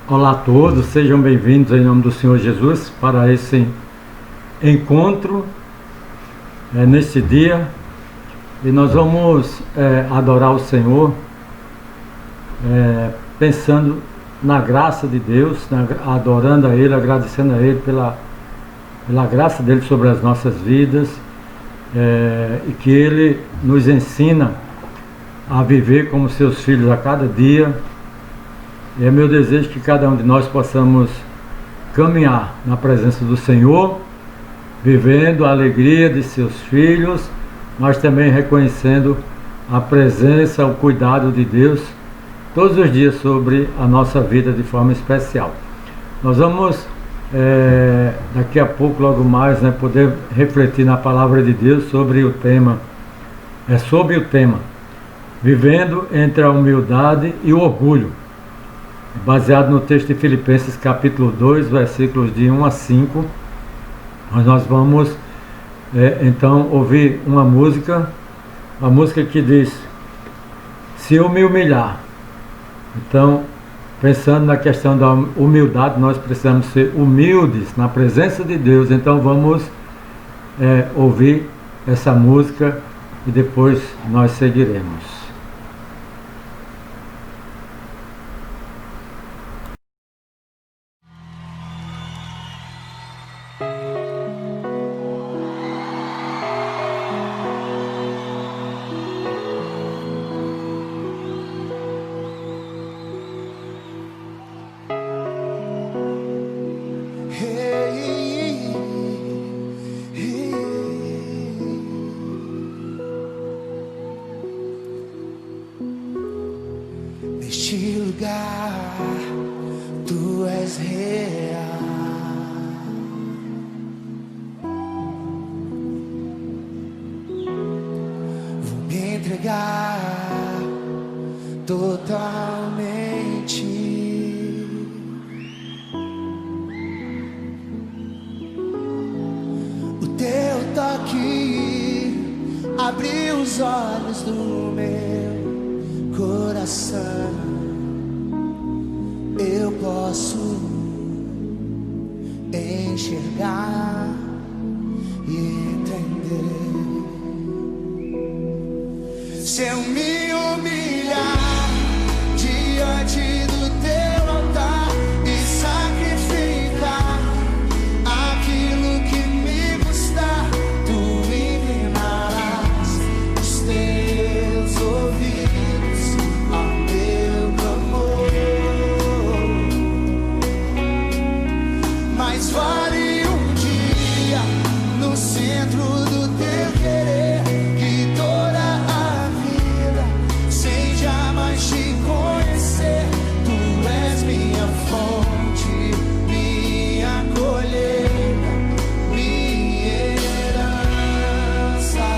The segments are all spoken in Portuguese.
Olá a todos, sejam bem-vindos em nome do Senhor Jesus para esse encontro neste dia, e nós vamos adorar o Senhor pensando na graça de Deus, adorando a Ele, agradecendo a Ele pela graça dele sobre as nossas vidas, e que Ele nos ensina a viver como seus filhos a cada dia. É meu desejo que cada um de nós possamos caminhar na presença do Senhor, vivendo a alegria de seus filhos, mas também reconhecendo a presença, o cuidado de Deus todos os dias sobre a nossa vida de forma especial. Nós vamos daqui a pouco, logo mais, poder refletir na palavra de Deus sobre o tema vivendo entre a humildade e o orgulho, baseado no texto de Filipenses capítulo 2, versículos de 1 a 5. Mas nós vamos então ouvir uma música que diz: se eu me humilhar. Então, pensando na questão da humildade, nós precisamos ser humildes na presença de Deus. Então vamos ouvir essa música e depois nós seguiremos. Neste lugar, tu és real. Vou me entregar totalmente. O teu toque abriu os olhos do meu coração. Eu posso enxergar e entender. Se eu me humilhar diante do teu altar e sacrificar aquilo que me custar, tu inclinarás os teus ouvidos ao meu clamor. Mas vale um dia no centro do teu querer, que toda a vida seja mais te conhecer. Tu és minha fonte, minha colheita, minha herança.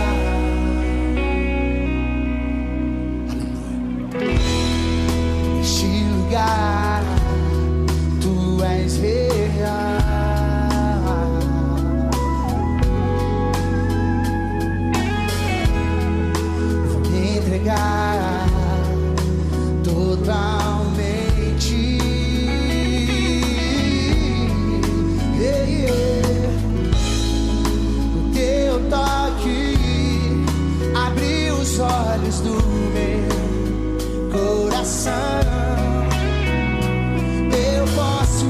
Neste lugar, tu és real. Vou me entregar totalmente. O teu toque abriu os olhos do meu coração. Eu posso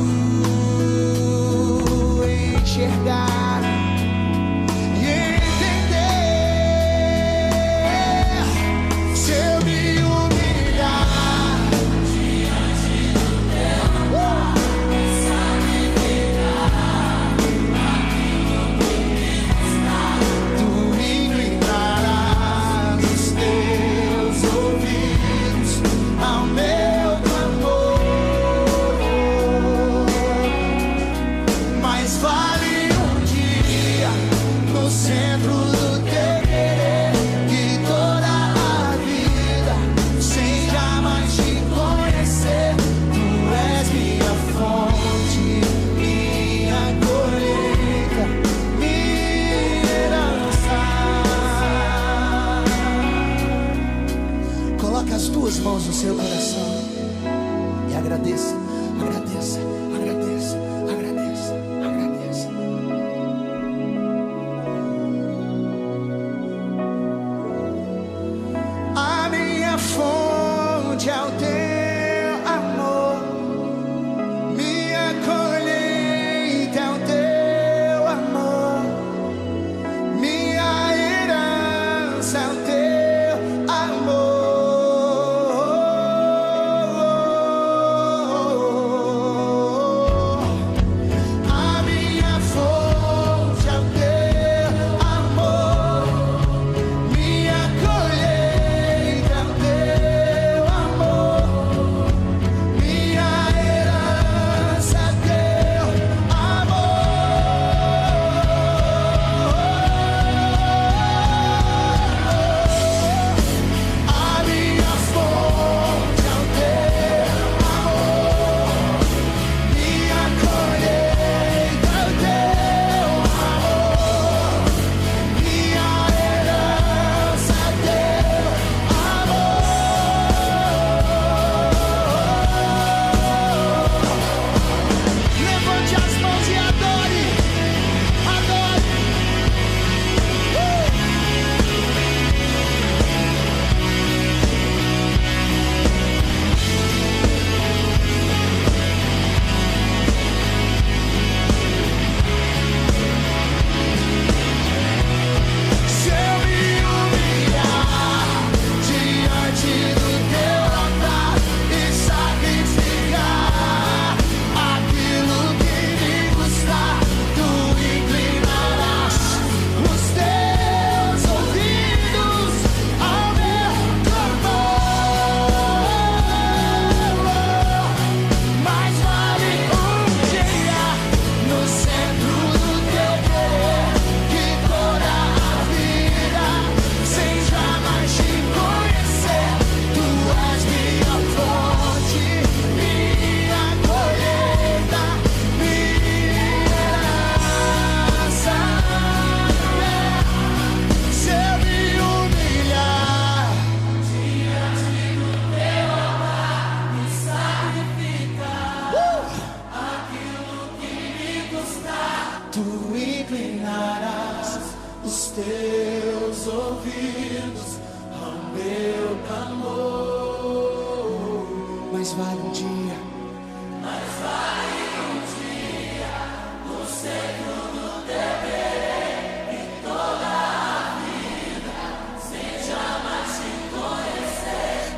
Mas vale um dia.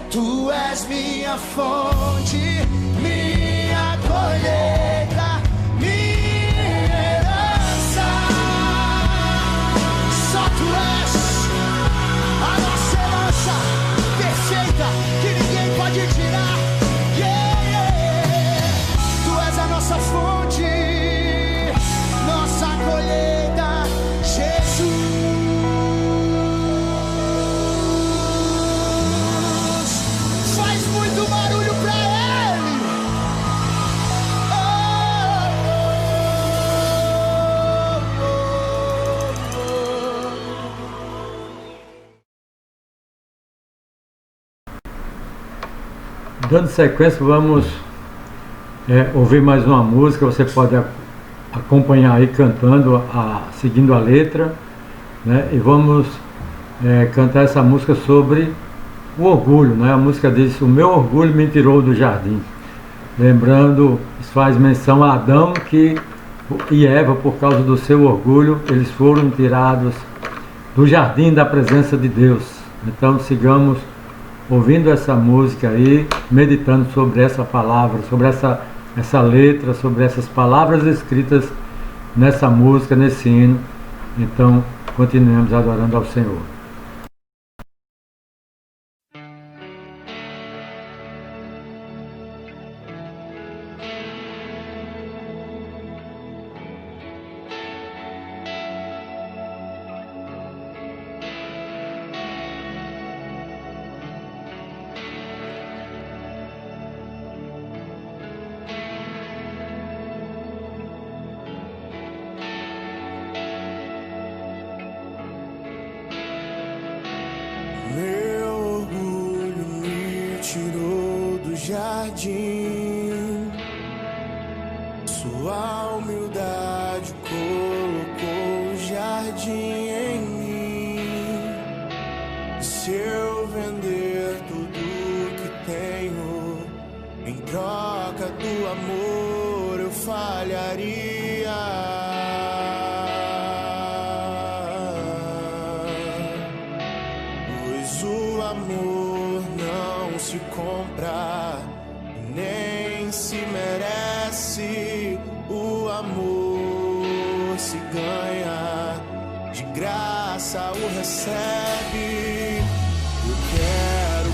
Tu és minha fonte, minha colheita, minha herança. Só tu és a nossa herança perfeita, que ninguém pode tirar. Yeah, yeah. Tu és a nossa fonte, nossa colheita, Jesus. Muito barulho pra ele. Dando sequência, vamos ouvir mais uma música. Você pode acompanhar aí cantando, seguindo a letra, né? E vamos cantar essa música sobre o orgulho, né? A música diz: o meu orgulho me tirou do jardim. Lembrando, isso faz menção a Adão e Eva, por causa do seu orgulho, eles foram tirados do jardim da presença de Deus. Então sigamos ouvindo essa música aí, meditando sobre essa palavra, sobre essa letra, sobre essas palavras escritas nessa música, nesse hino. Então continuemos adorando ao Senhor. Meu orgulho me tirou do jardim. Sua humildade colocou o jardim em mim. Se eu vender tudo que tenho em troca do amor, eu falharia. O amor não se compra, nem se merece. O amor se ganha, de graça o recebe. Eu quero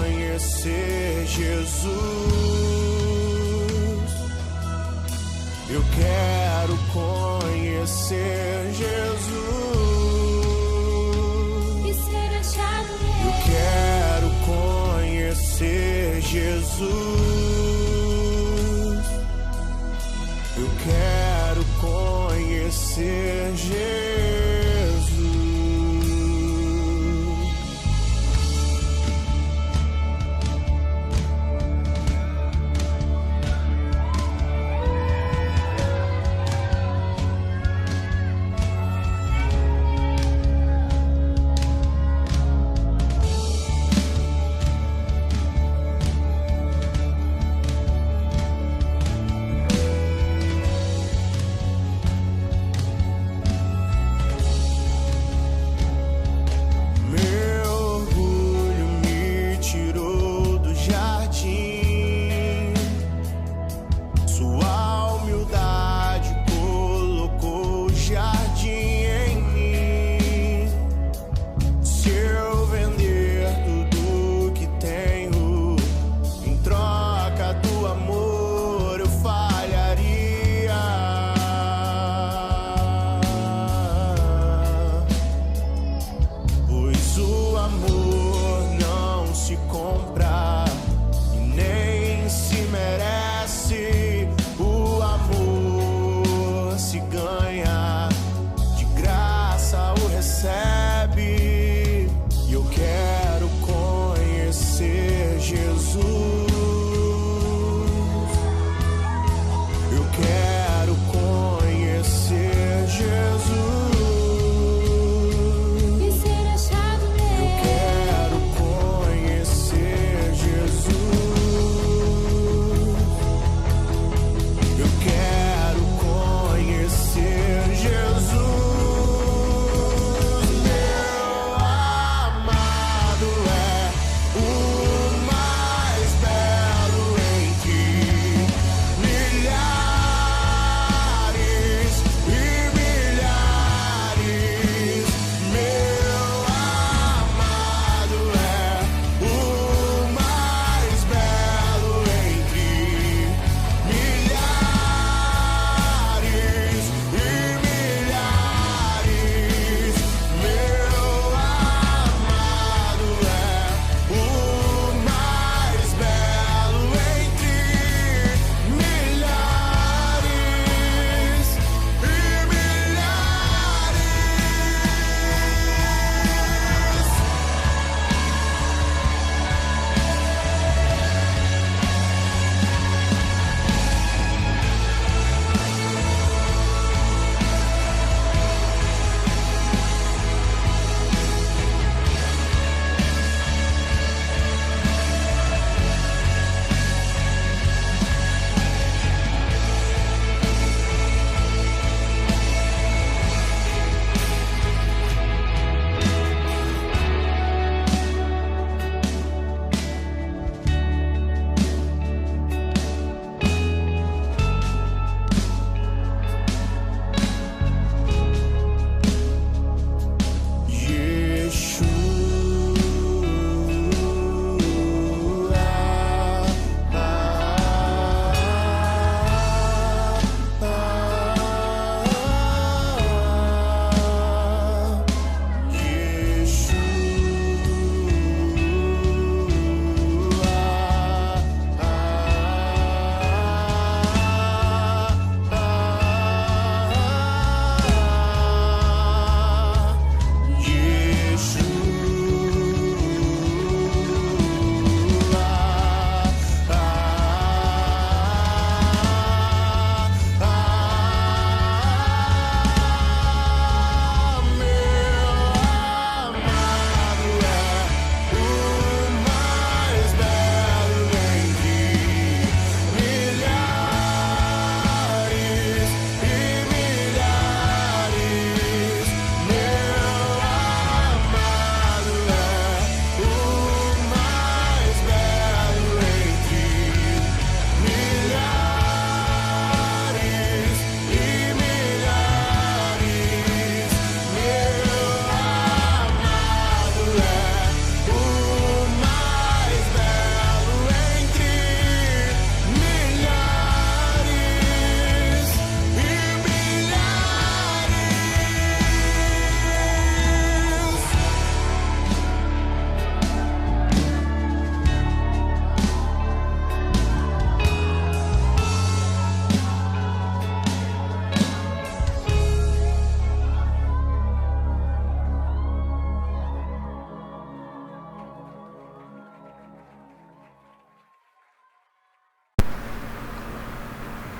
conhecer Jesus. Eu quero conhecer Jesus. Quero conhecer Jesus. Eu quero conhecer Jesus.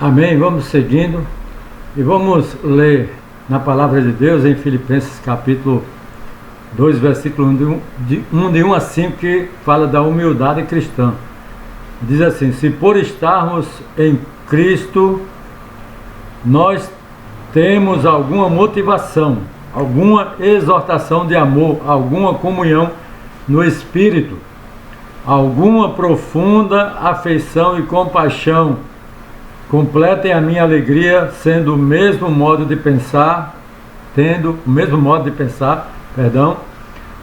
Amém? Vamos seguindo e vamos ler na palavra de Deus em Filipenses capítulo 2, versículo 1 a 5, que fala da humildade cristã. Diz assim: se por estarmos em Cristo nós temos alguma motivação, alguma exortação de amor, alguma comunhão no Espírito, alguma profunda afeição e compaixão, completem a minha alegria tendo o mesmo modo de pensar,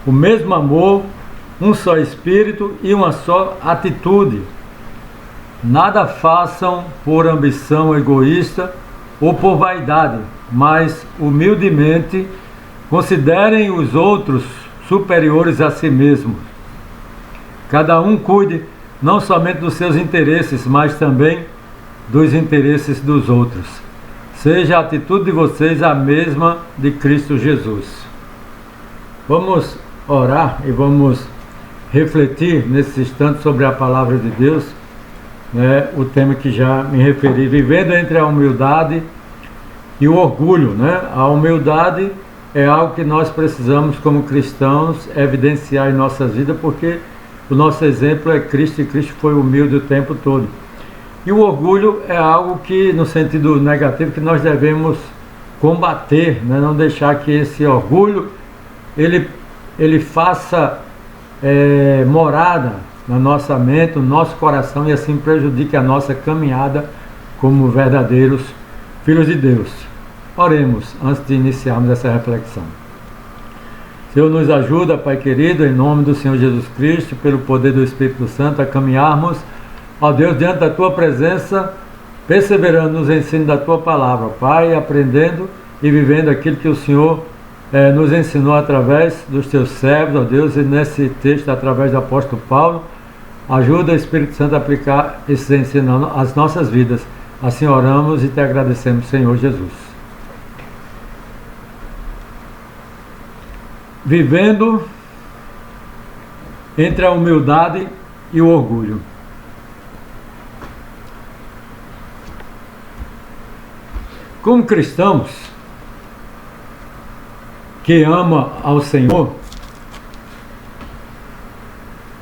o mesmo amor, um só Espírito e uma só atitude. Nada façam por ambição egoísta ou por vaidade, mas humildemente considerem os outros superiores a si mesmos. Cada um cuide não somente dos seus interesses, mas também dos interesses dos outros. Seja a atitude de vocês a mesma de Cristo Jesus. Vamos orar e vamos refletir nesse instante sobre a palavra de Deus, né? O tema que já me referi, vivendo entre a humildade e o orgulho, né? A humildade é algo que nós precisamos como cristãos evidenciar em nossas vidas, porque o nosso exemplo é Cristo, e Cristo foi humilde o tempo todo. E o orgulho é algo que, no sentido negativo, que nós devemos combater, né? Não deixar que esse orgulho ele faça morada na nossa mente, no nosso coração, e assim prejudique a nossa caminhada como verdadeiros filhos de Deus. Oremos antes de iniciarmos essa reflexão. Senhor, nos ajuda, Pai querido, em nome do Senhor Jesus Cristo, pelo poder do Espírito Santo, a caminharmos, ó Deus, diante da Tua presença, perseverando nos ensinos da Tua palavra, Pai, aprendendo e vivendo aquilo que o Senhor nos ensinou através dos Teus servos, ó Deus, e nesse texto, através do apóstolo Paulo. Ajuda o Espírito Santo a aplicar esses ensinos às nossas vidas. Assim oramos e Te agradecemos, Senhor Jesus. Vivendo entre a humildade e o orgulho. Como cristãos que amam ao Senhor,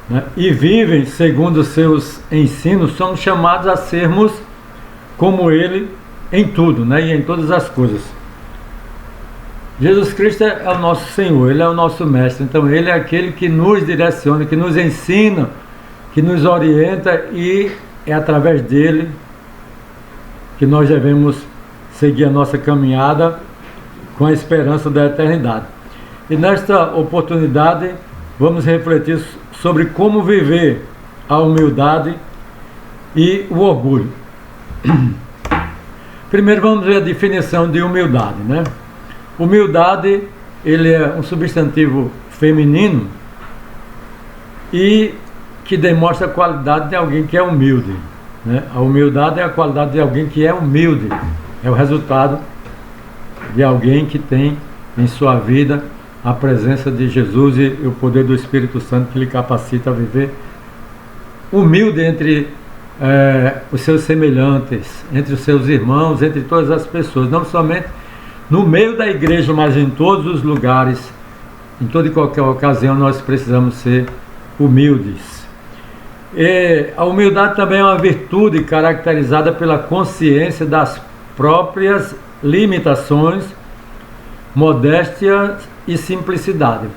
né, e vivem segundo os seus ensinos, somos chamados a sermos como Ele em tudo, né, e em todas as coisas. Jesus Cristo é o nosso Senhor, Ele é o nosso Mestre, então Ele é aquele que nos direciona, que nos ensina, que nos orienta, e é através dele que nós devemos seguir a nossa caminhada com a esperança da eternidade. E nesta oportunidade vamos refletir sobre como viver a humildade e o orgulho. Primeiro vamos ver a definição de humildade, né? Humildade, ele é um substantivo feminino e que demonstra a qualidade de alguém que é humilde, né? A humildade é a qualidade de alguém que é humilde, é o resultado de alguém que tem em sua vida a presença de Jesus e o poder do Espírito Santo que lhe capacita a viver humilde entre os seus semelhantes, entre os seus irmãos, entre todas as pessoas, não somente no meio da igreja, mas em todos os lugares, em toda e qualquer ocasião nós precisamos ser humildes. E a humildade também é uma virtude caracterizada pela consciência das próprias limitações, modéstia e simplicidade.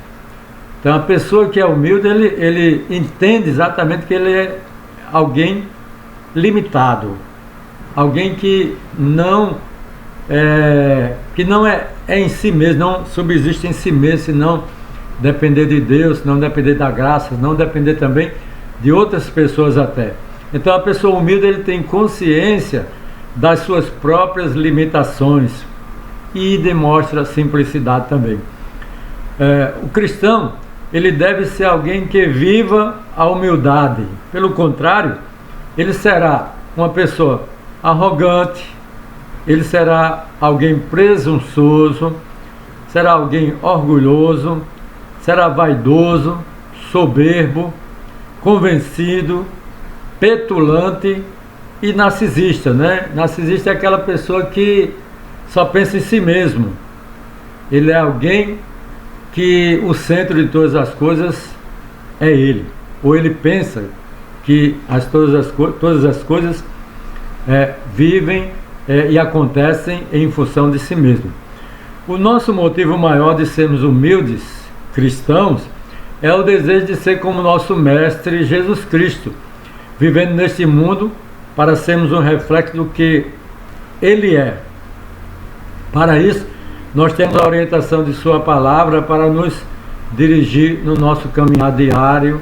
Então a pessoa que é humilde, ele entende exatamente que ele é alguém limitado, alguém que não é em si mesmo, não subsiste em si mesmo, se não depender de Deus, não depender da graça, não depender também de outras pessoas até. Então a pessoa humilde, ele tem consciência das suas próprias limitações e demonstra simplicidade também. O cristão, ele deve ser alguém que viva a humildade. Pelo contrário, ele será uma pessoa arrogante, ele será alguém presunçoso, será alguém orgulhoso, será vaidoso, soberbo, convencido, petulante, e narcisista, né? Narcisista é aquela pessoa que só pensa em si mesmo. Ele é alguém que o centro de todas as coisas é ele. Ou ele pensa que todas as coisas vivem e acontecem em função de si mesmo. O nosso motivo maior de sermos humildes cristãos é o desejo de ser como nosso Mestre Jesus Cristo, vivendo neste mundo para sermos um reflexo do que Ele é. Para isso, nós temos a orientação de Sua Palavra para nos dirigir no nosso caminhar diário,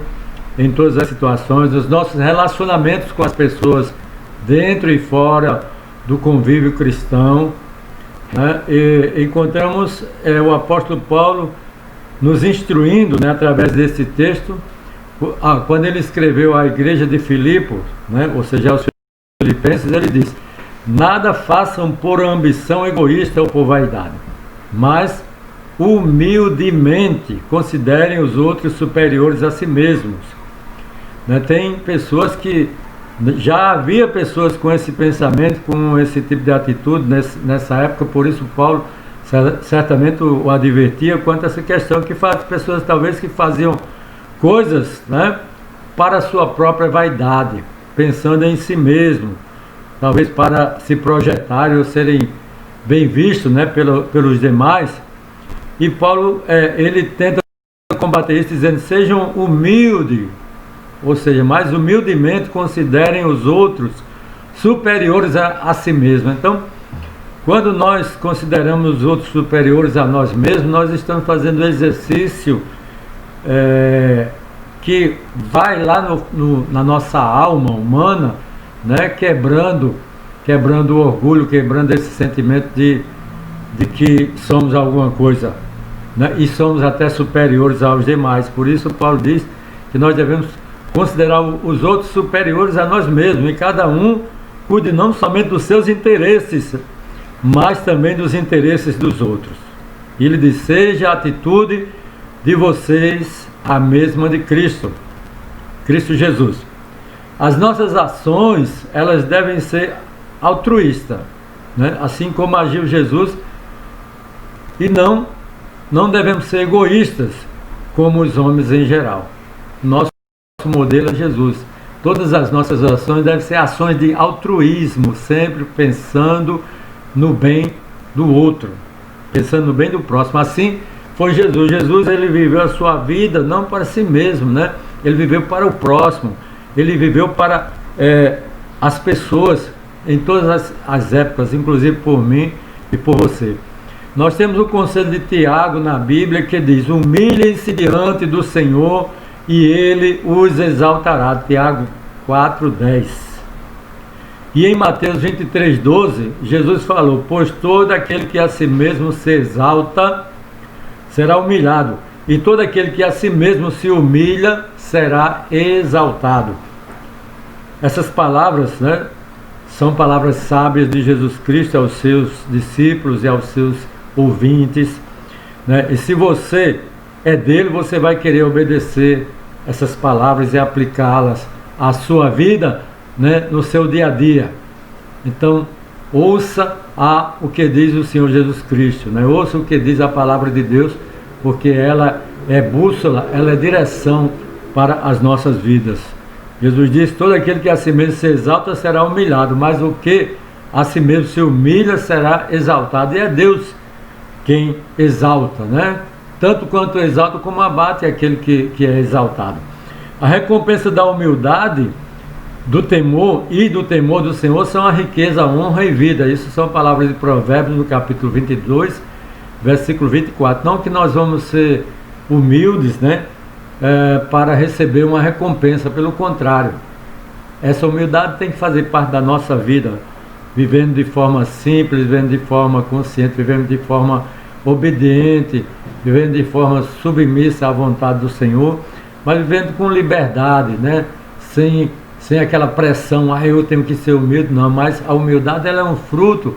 em todas as situações, nos nossos relacionamentos com as pessoas, dentro e fora do convívio cristão, né? E encontramos o apóstolo Paulo nos instruindo, né, através desse texto, quando ele escreveu à igreja de Filipos, né, ou seja, aos filipenses, ele diz: nada façam por ambição egoísta ou por vaidade, mas humildemente considerem os outros superiores a si mesmos. Né, tem pessoas que já havia pessoas com esse pensamento, com esse tipo de atitude nessa época, por isso Paulo certamente o advertia quanto a essa questão, que pessoas talvez que faziam coisas, né, para a sua própria vaidade, pensando em si mesmo, talvez para se projetarem ou serem bem vistos, né, pelos demais. E Paulo ele tenta combater isso dizendo: sejam humildes, ou seja, mais humildemente considerem os outros superiores a si mesmos. Então, quando nós consideramos os outros superiores a nós mesmos, nós estamos fazendo um exercício que vai lá na nossa alma humana, né, quebrando o orgulho, quebrando esse sentimento de que somos alguma coisa, né, e somos até superiores aos demais. Por isso Paulo diz que nós devemos considerar os outros superiores a nós mesmos, e cada um cuide não somente dos seus interesses, mas também dos interesses dos outros. E ele diz: seja a atitude de vocês a mesma de Cristo Jesus. As nossas ações, elas devem ser altruístas, né? Assim como agiu Jesus, e não devemos ser egoístas como os homens em geral. Nosso modelo é Jesus. Todas as nossas ações devem ser ações de altruísmo, sempre pensando no bem do outro, pensando no bem do próximo. Assim foi Jesus. Jesus, ele viveu a sua vida não para si mesmo, né? Ele viveu para o próximo. Ele viveu para as pessoas em todas as épocas, inclusive por mim e por você. Nós temos o conselho de Tiago na Bíblia que diz: humilhem-se diante do Senhor e Ele os exaltará. Tiago 4:10. E em Mateus 23:12, Jesus falou: pois todo aquele que a si mesmo se exalta será humilhado, e todo aquele que a si mesmo se humilha será exaltado. Essas palavras, né, são palavras sábias de Jesus Cristo aos seus discípulos e aos seus ouvintes, né? E se você é dele, você vai querer obedecer essas palavras e aplicá-las à sua vida, né, no seu dia a dia. Então, ouça o que diz o Senhor Jesus Cristo, né? Ouça o que diz a palavra de Deus, porque ela é bússola, ela é direção para as nossas vidas. Jesus diz: todo aquele que a si mesmo se exalta será humilhado, mas o que a si mesmo se humilha será exaltado. E é Deus quem exalta, né? Tanto quanto exalta como abate aquele que é exaltado. A recompensa da humildade, do temor do Senhor são a riqueza, a honra e vida. Isso são palavras de Provérbios no capítulo 22, versículo 24. Não que nós vamos ser humildes, né, para receber uma recompensa, pelo contrário. Essa humildade tem que fazer parte da nossa vida, vivendo de forma simples, vivendo de forma consciente, vivendo de forma obediente, vivendo de forma submissa à vontade do Senhor, mas vivendo com liberdade, né, sem aquela pressão: eu tenho que ser humilde. Não, mas a humildade, ela é um fruto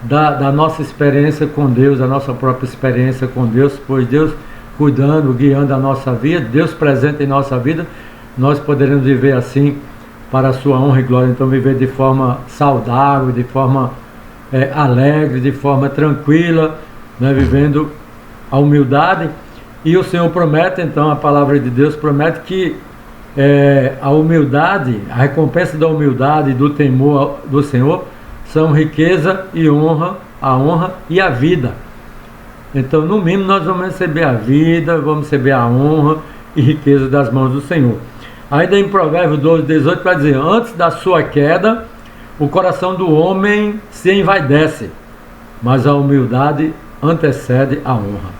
da nossa experiência com Deus, a nossa própria experiência com Deus, pois Deus cuidando, guiando a nossa vida, Deus presente em nossa vida, nós poderemos viver assim para a sua honra e glória. Então viver de forma saudável, de forma alegre, de forma tranquila, né, vivendo a humildade. E o Senhor promete, então, a palavra de Deus promete que a humildade, a recompensa da humildade e do temor do Senhor são riqueza e honra, a honra e a vida. Então, no mínimo, nós vamos receber a vida, vamos receber a honra e riqueza das mãos do Senhor. Ainda em Provérbios 12, 18 vai dizer: antes da sua queda, o coração do homem se envaidece, mas a humildade antecede a honra.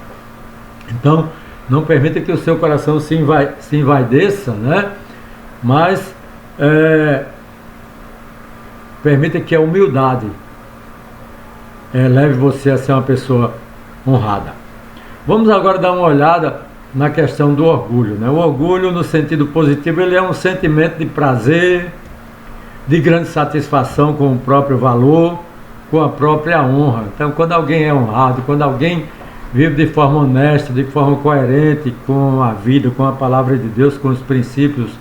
Então, não permita que o seu coração se envaideça, né? Mas permita que a humildade leve você a ser uma pessoa honrada. Vamos agora dar uma olhada na questão do orgulho, né? O orgulho, no sentido positivo, ele é um sentimento de prazer, de grande satisfação com o próprio valor, com a própria honra. Então, quando alguém é honrado, quando alguém vive de forma honesta, de forma coerente com a vida, com a palavra de Deus, com os princípios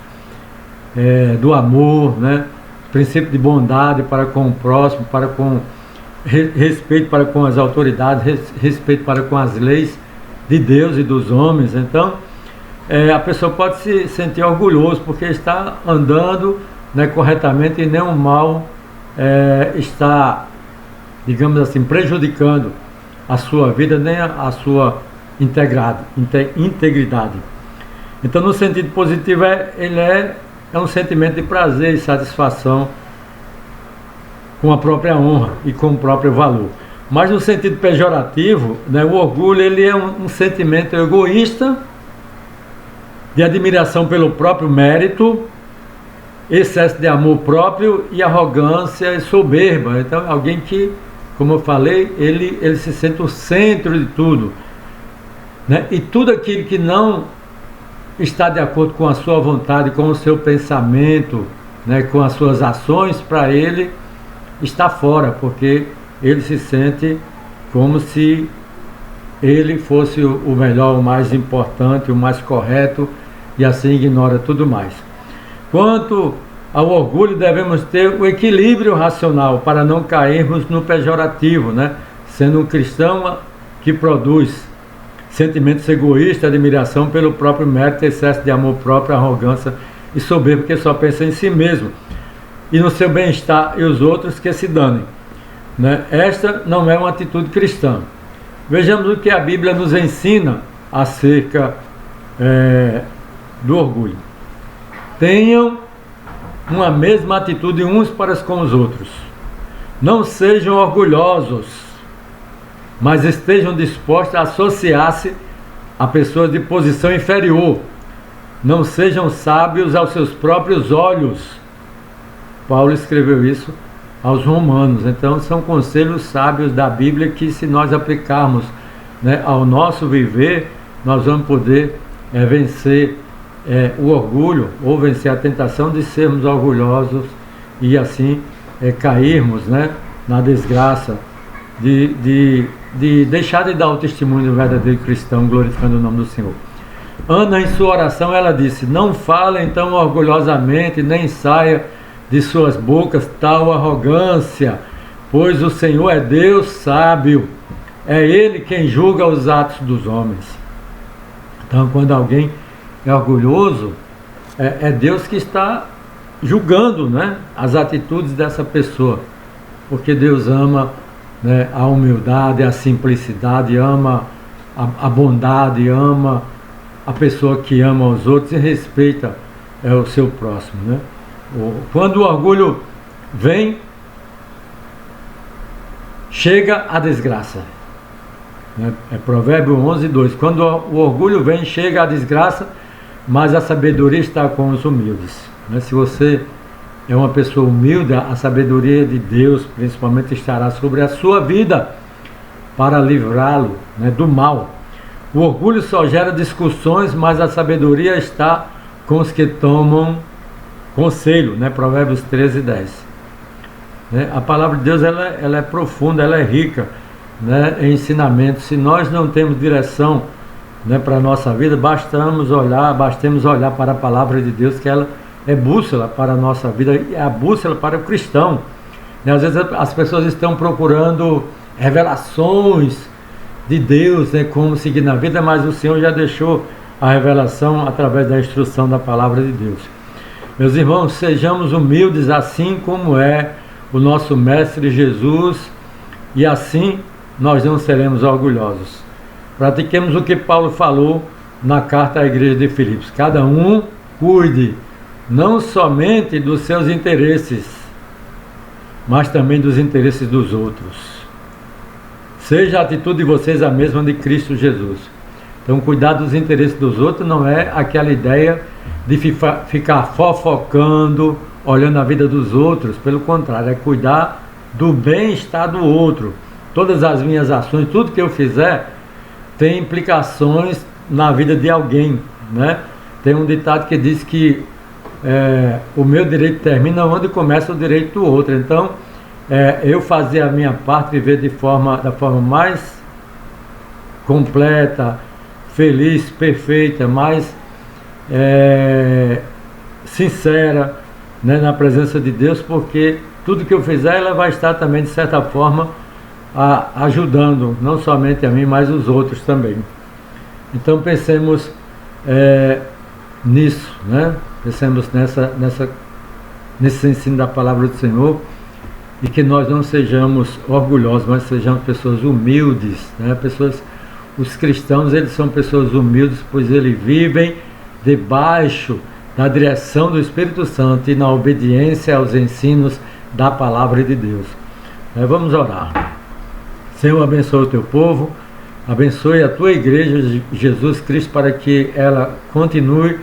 do amor, né? Princípio de bondade para com o próximo, para com respeito para com as autoridades, respeito para com as leis de Deus e dos homens. Então, a pessoa pode se sentir orgulhoso porque está andando, né, corretamente, e nenhum mal está, digamos assim, prejudicando a sua vida, nem a sua integridade. Então, no sentido positivo, ele é um sentimento de prazer e satisfação com a própria honra e com o próprio valor. Mas no sentido pejorativo, né, o orgulho, ele é um sentimento egoísta, de admiração pelo próprio mérito, excesso de amor próprio e arrogância e soberba. Então, alguém que, como eu falei, ele se sente o centro de tudo, né? E tudo aquilo que não está de acordo com a sua vontade, com o seu pensamento, né, com as suas ações, para ele está fora, porque ele se sente como se ele fosse o melhor, o mais importante, o mais correto, e assim ignora tudo mais. Quanto ao orgulho, devemos ter o equilíbrio racional para não cairmos no pejorativo, né? Sendo um cristão que produz sentimentos egoístas, admiração pelo próprio mérito, excesso de amor próprio, arrogância e soberba, porque só pensa em si mesmo e no seu bem-estar, e os outros que se danem, né? Esta não é uma atitude cristã. Vejamos o que a Bíblia nos ensina acerca do orgulho. Tenham uma mesma atitude uns para com os outros. Não sejam orgulhosos, mas estejam dispostos a associar-se a pessoas de posição inferior. Não sejam sábios aos seus próprios olhos. Paulo escreveu isso aos Romanos. Então, são conselhos sábios da Bíblia que, se nós aplicarmos, né, ao nosso viver, nós vamos poder vencer o orgulho, ou vencer a tentação de sermos orgulhosos e assim cairmos, né, na desgraça de deixar de dar o testemunho do verdadeiro cristão, glorificando o nome do Senhor. Ana, em sua oração, ela disse: não fale então orgulhosamente, nem saia de suas bocas tal arrogância, pois o Senhor é Deus sábio, é Ele quem julga os atos dos homens. Então, quando alguém é orgulhoso, é Deus que está julgando, né, as atitudes dessa pessoa, porque Deus ama, né, a humildade, a simplicidade, ama a bondade, ama a pessoa que ama os outros e respeita o seu próximo, né? Quando o orgulho vem, chega a desgraça, né? Provérbio 11, 2. Quando o orgulho vem, chega a desgraça, mas a sabedoria está com os humildes, né? Se você é uma pessoa humilde, a sabedoria de Deus principalmente estará sobre a sua vida para livrá-lo, né, do mal. O orgulho só gera discussões, mas a sabedoria está com os que tomam conselho, né? Provérbios 13, 10. Né? A palavra de Deus ela é profunda, ela é rica, né, em ensinamentos. Se nós não temos direção, né, para a nossa vida, bastemos olhar para a palavra de Deus, que ela é bússola para a nossa vida, é a bússola para o cristão. Às vezes as pessoas estão procurando revelações de Deus, né, como seguir na vida, mas o Senhor já deixou a revelação através da instrução da palavra de Deus. Meus irmãos, sejamos humildes assim como é o nosso Mestre Jesus, e assim nós não seremos orgulhosos. Pratiquemos o que Paulo falou na carta à igreja de Filipos: cada um cuide não somente dos seus interesses, mas também dos interesses dos outros. Seja a atitude de vocês a mesma de Cristo Jesus. Então, cuidar dos interesses dos outros não é aquela ideia de ficar fofocando, olhando a vida dos outros. Pelo contrário, é cuidar do bem-estar do outro. Todas as minhas ações, tudo que eu fizer, tem implicações na vida de alguém, né? Tem um ditado que diz que o meu direito termina onde começa o direito do outro. Então, eu fazer a minha parte, viver da forma mais completa, feliz, perfeita, mais sincera, né, na presença de Deus, porque tudo que eu fizer, ela vai estar também, de certa forma, ajudando, não somente a mim, mas os outros também. Então pensemos nisso, né? Pensemos nesse ensino da palavra do Senhor, e que nós não sejamos orgulhosos, mas sejamos pessoas humildes, né? Os cristãos, eles são pessoas humildes, pois eles vivem debaixo da direção do Espírito Santo e na obediência aos ensinos da palavra de Deus. Vamos orar. Senhor, abençoe o teu povo, abençoe a tua igreja de Jesus Cristo, para que ela continue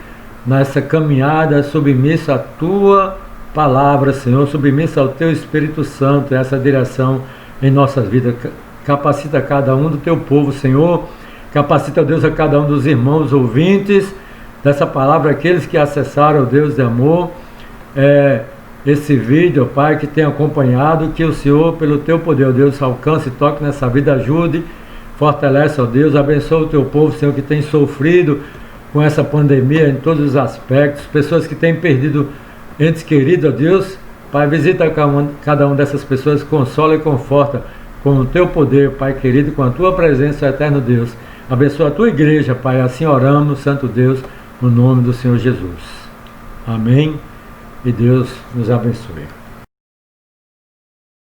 nessa caminhada submissa à tua palavra, Senhor, submissa ao teu Espírito Santo, essa direção em nossas vidas. Capacita cada um do teu povo, Senhor. Capacita, Deus, a cada um dos irmãos ouvintes dessa palavra, aqueles que acessaram, Deus de amor, esse vídeo, Pai, que tem acompanhado, que o Senhor, pelo teu poder, Deus, alcance e toque nessa vida, ajude, fortalece, ó Deus, abençoa o teu povo, Senhor, que tem sofrido com essa pandemia em todos os aspectos, pessoas que têm perdido entes queridos, ó Deus, Pai, visita cada uma dessas pessoas, consola e conforta com o teu poder, Pai querido, com a tua presença, eterno Deus. Abençoa a tua igreja, Pai, assim oramos, Santo Deus, no nome do Senhor Jesus. Amém. E Deus nos abençoe.